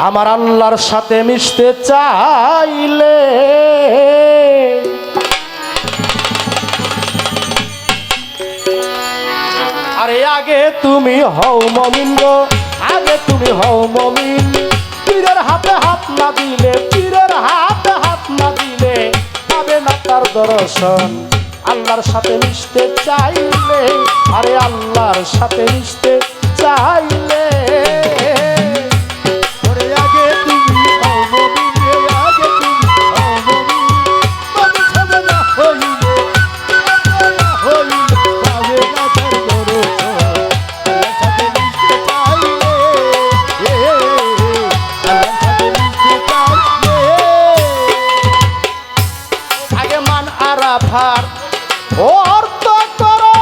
আমার আল্লাহর সাথে মিশতে চাইলে আরে আগে তুমি হও মুমিন গো, আগে তুমি হও মুমিন। পীরের হাতে হাত না দিলে, পীরের হাতে হাত না দিলে পাবে না তার দর্শন। আল্লাহর সাথে মিশতে চাইলে, আরে আল্লাহর সাথে মিশতে চাইলে আরাফার অর্থ করো,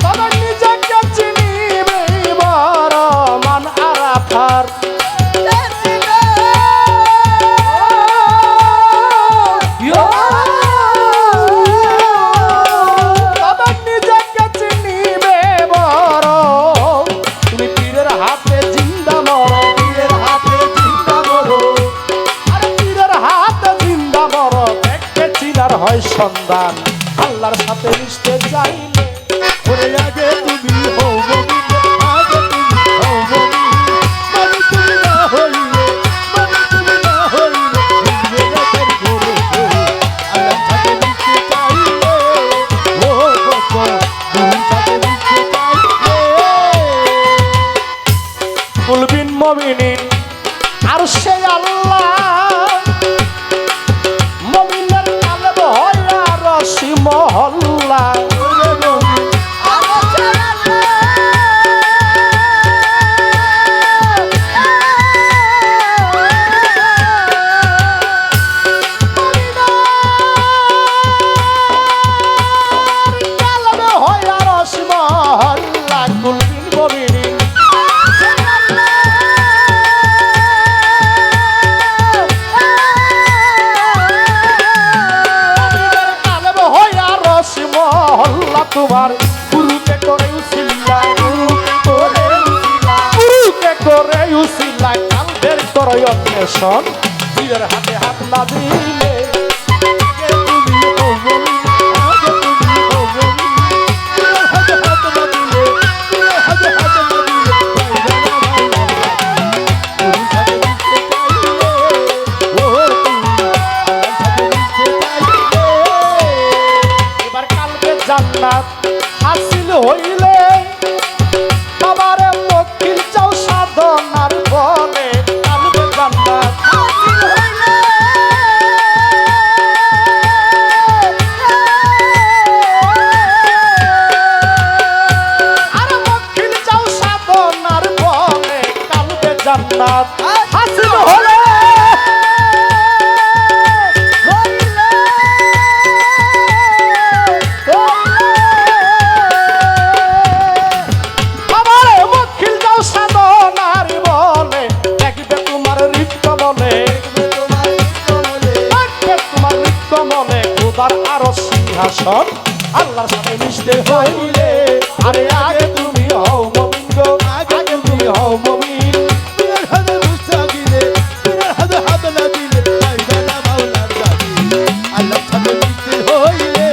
তবে নিজেকে চিনিবে বড় মান আরাফার হয় সন্ধান। আল্লাহর সাথে মিশতে চাইলে ওরে আগে তুমি হও মুমিন, আগে তুমি হও মুমিন। মানে তুমি না হইলে, মানে তুমি না হইলে বুঝবে না তোর গুরু। আল্লাহর সাথে মিশতে চাইলে ও কত গুরুর সাথে মিশতে চাইলে কুলবিন মুমিনিন আর সে আল্লাহ মহল্লা তোমার গুরুকে করে উসিলা, গুরুকে করে উসিলা কালবের করে অন্বেষণ। পীরের হাতে হাত না দিলে আগে তুমি হও মুমিন, আগে তুমি হও মুমিন। পীরের হাতে হাত না দিলে, পীরের হাতে হাত না দিলে গুরুর সাথে মিশতে চাইলে ও তুমি আল্লাহর সাথে মিশতে চাইলে এবার কালবে জান্নাত হাসিল হইলে বাবারে মক্কিল চাও সাধনার বলে কালবে জান্নাত হাসিল হইলে আর মক্কিল চাও সাধনার বলে কালবে জান্নাত হাসিল হইলে আরো সিংহাসন। আল্লাহর সাথে মিশতে হইলে আরে আগে তুমি হও মুমিন গো, আগে তুমি হও মুমিন। পীরের হাতে মিশতে দিলে, পীরের হাতে হাত না দিলে পাইবে না মাওলার দাবি। আল্লাহর সাথে মিশতে হইলে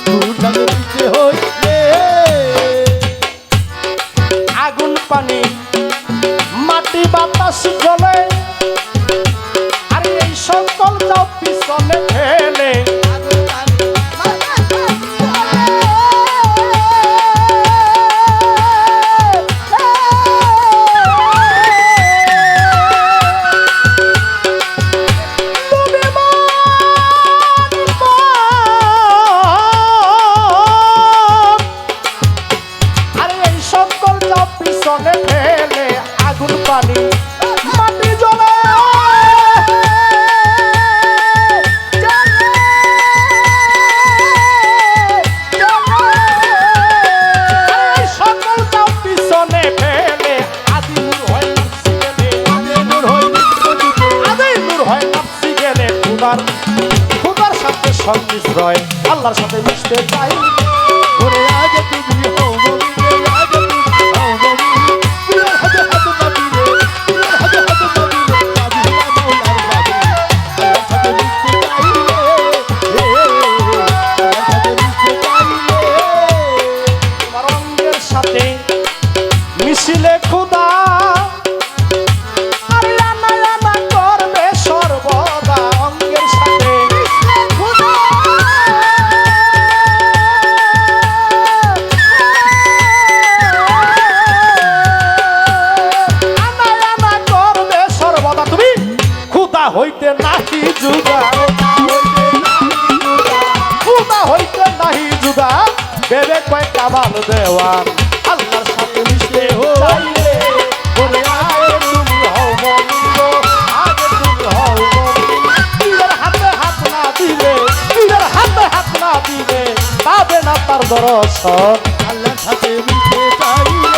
গুরুর সাথে মিশতে হইলে আগুন পানি মাটি বাতাস জ্বলে আর এই সকল যাও পিছনে ফেলে আশ্রয় আল্লাহর সাথে মিশতে চাই ওরে আগে তুমি হও মুমিন আগে তুমি হও মুমিন পীরের হাতে হাত না দিলে পীরের হাতে হাত না দিলে কাঁদি না মাওলার বাড়ি আল্লাহর সাথে মিশতে চাইলে আল্লাহর সাথে মিশতে চাইলে তোমার অঙ্গের সাথে মিশিলে খোদা আর আনা আনা করবে সর্বদা অঙ্গের সাথে খোদা আনা আনা করবে সর্বদা তুমি খোদা হইতে নাহি জুদা খোদা হইতে নাহি জুদা বেবে কয় কামাল দেওয়ান আল্লাহর সাথে মিশতে চাইলে ওরে আগে তুমি হও মুমিন গো, আগে তুমি হও মুমিন পীরের হাতে হাত না দিলে পীরের হাতে হাত না দিলে পাবে না তার দর্শন আল্লাহর সাথে মিশতে চাইলে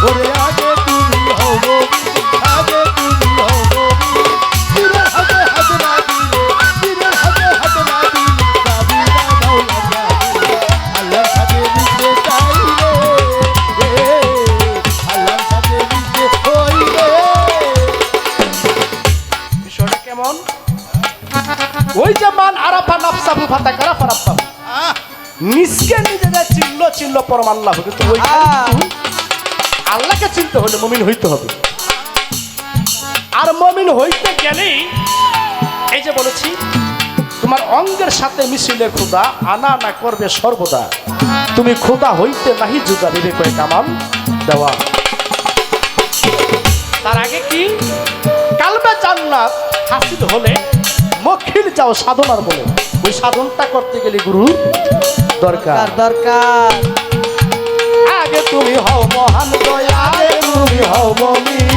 ওরে আগে তুমি হও মুমিন আগে তুমি হও মুমিন পীরের হাতে হাত না দিলে পীরের হাতে হাত না দিলে কাঁদি না মাওলার বাড়ি আল্লাহর সাথে মিশতে চাইলে আল্লাহর সাথে মিশতে হইলে বিষয়টা কেমন ওই যে মান আরাফা নাফসাহু ফাতাকারা ফারাফাহু নিজকে নিজে চিনল চিনল পরম আল্লাহ কিন্তু ওই আল্লাহকে চিনতে হলে মুমিন হইতে হবে আর মুমিন হইতে গেলেই এই যে বলেছি তোমার অঙ্গের সাথে মিশিলে খোদা আনা না করবে সর্বদা তুমি খোদা হইতে নাহি জুদা দিলে কয়ে কামাল দেওয়া তার আগে কি কালবে জান্নাত হাসিল হলে মক্ষিল যাও সাধনার বলে ওই সাধনটা করতে গেলে গুরু দরকার দরকার আগে তুমি হও মহান দয়া আগে তুমি হও মুমিন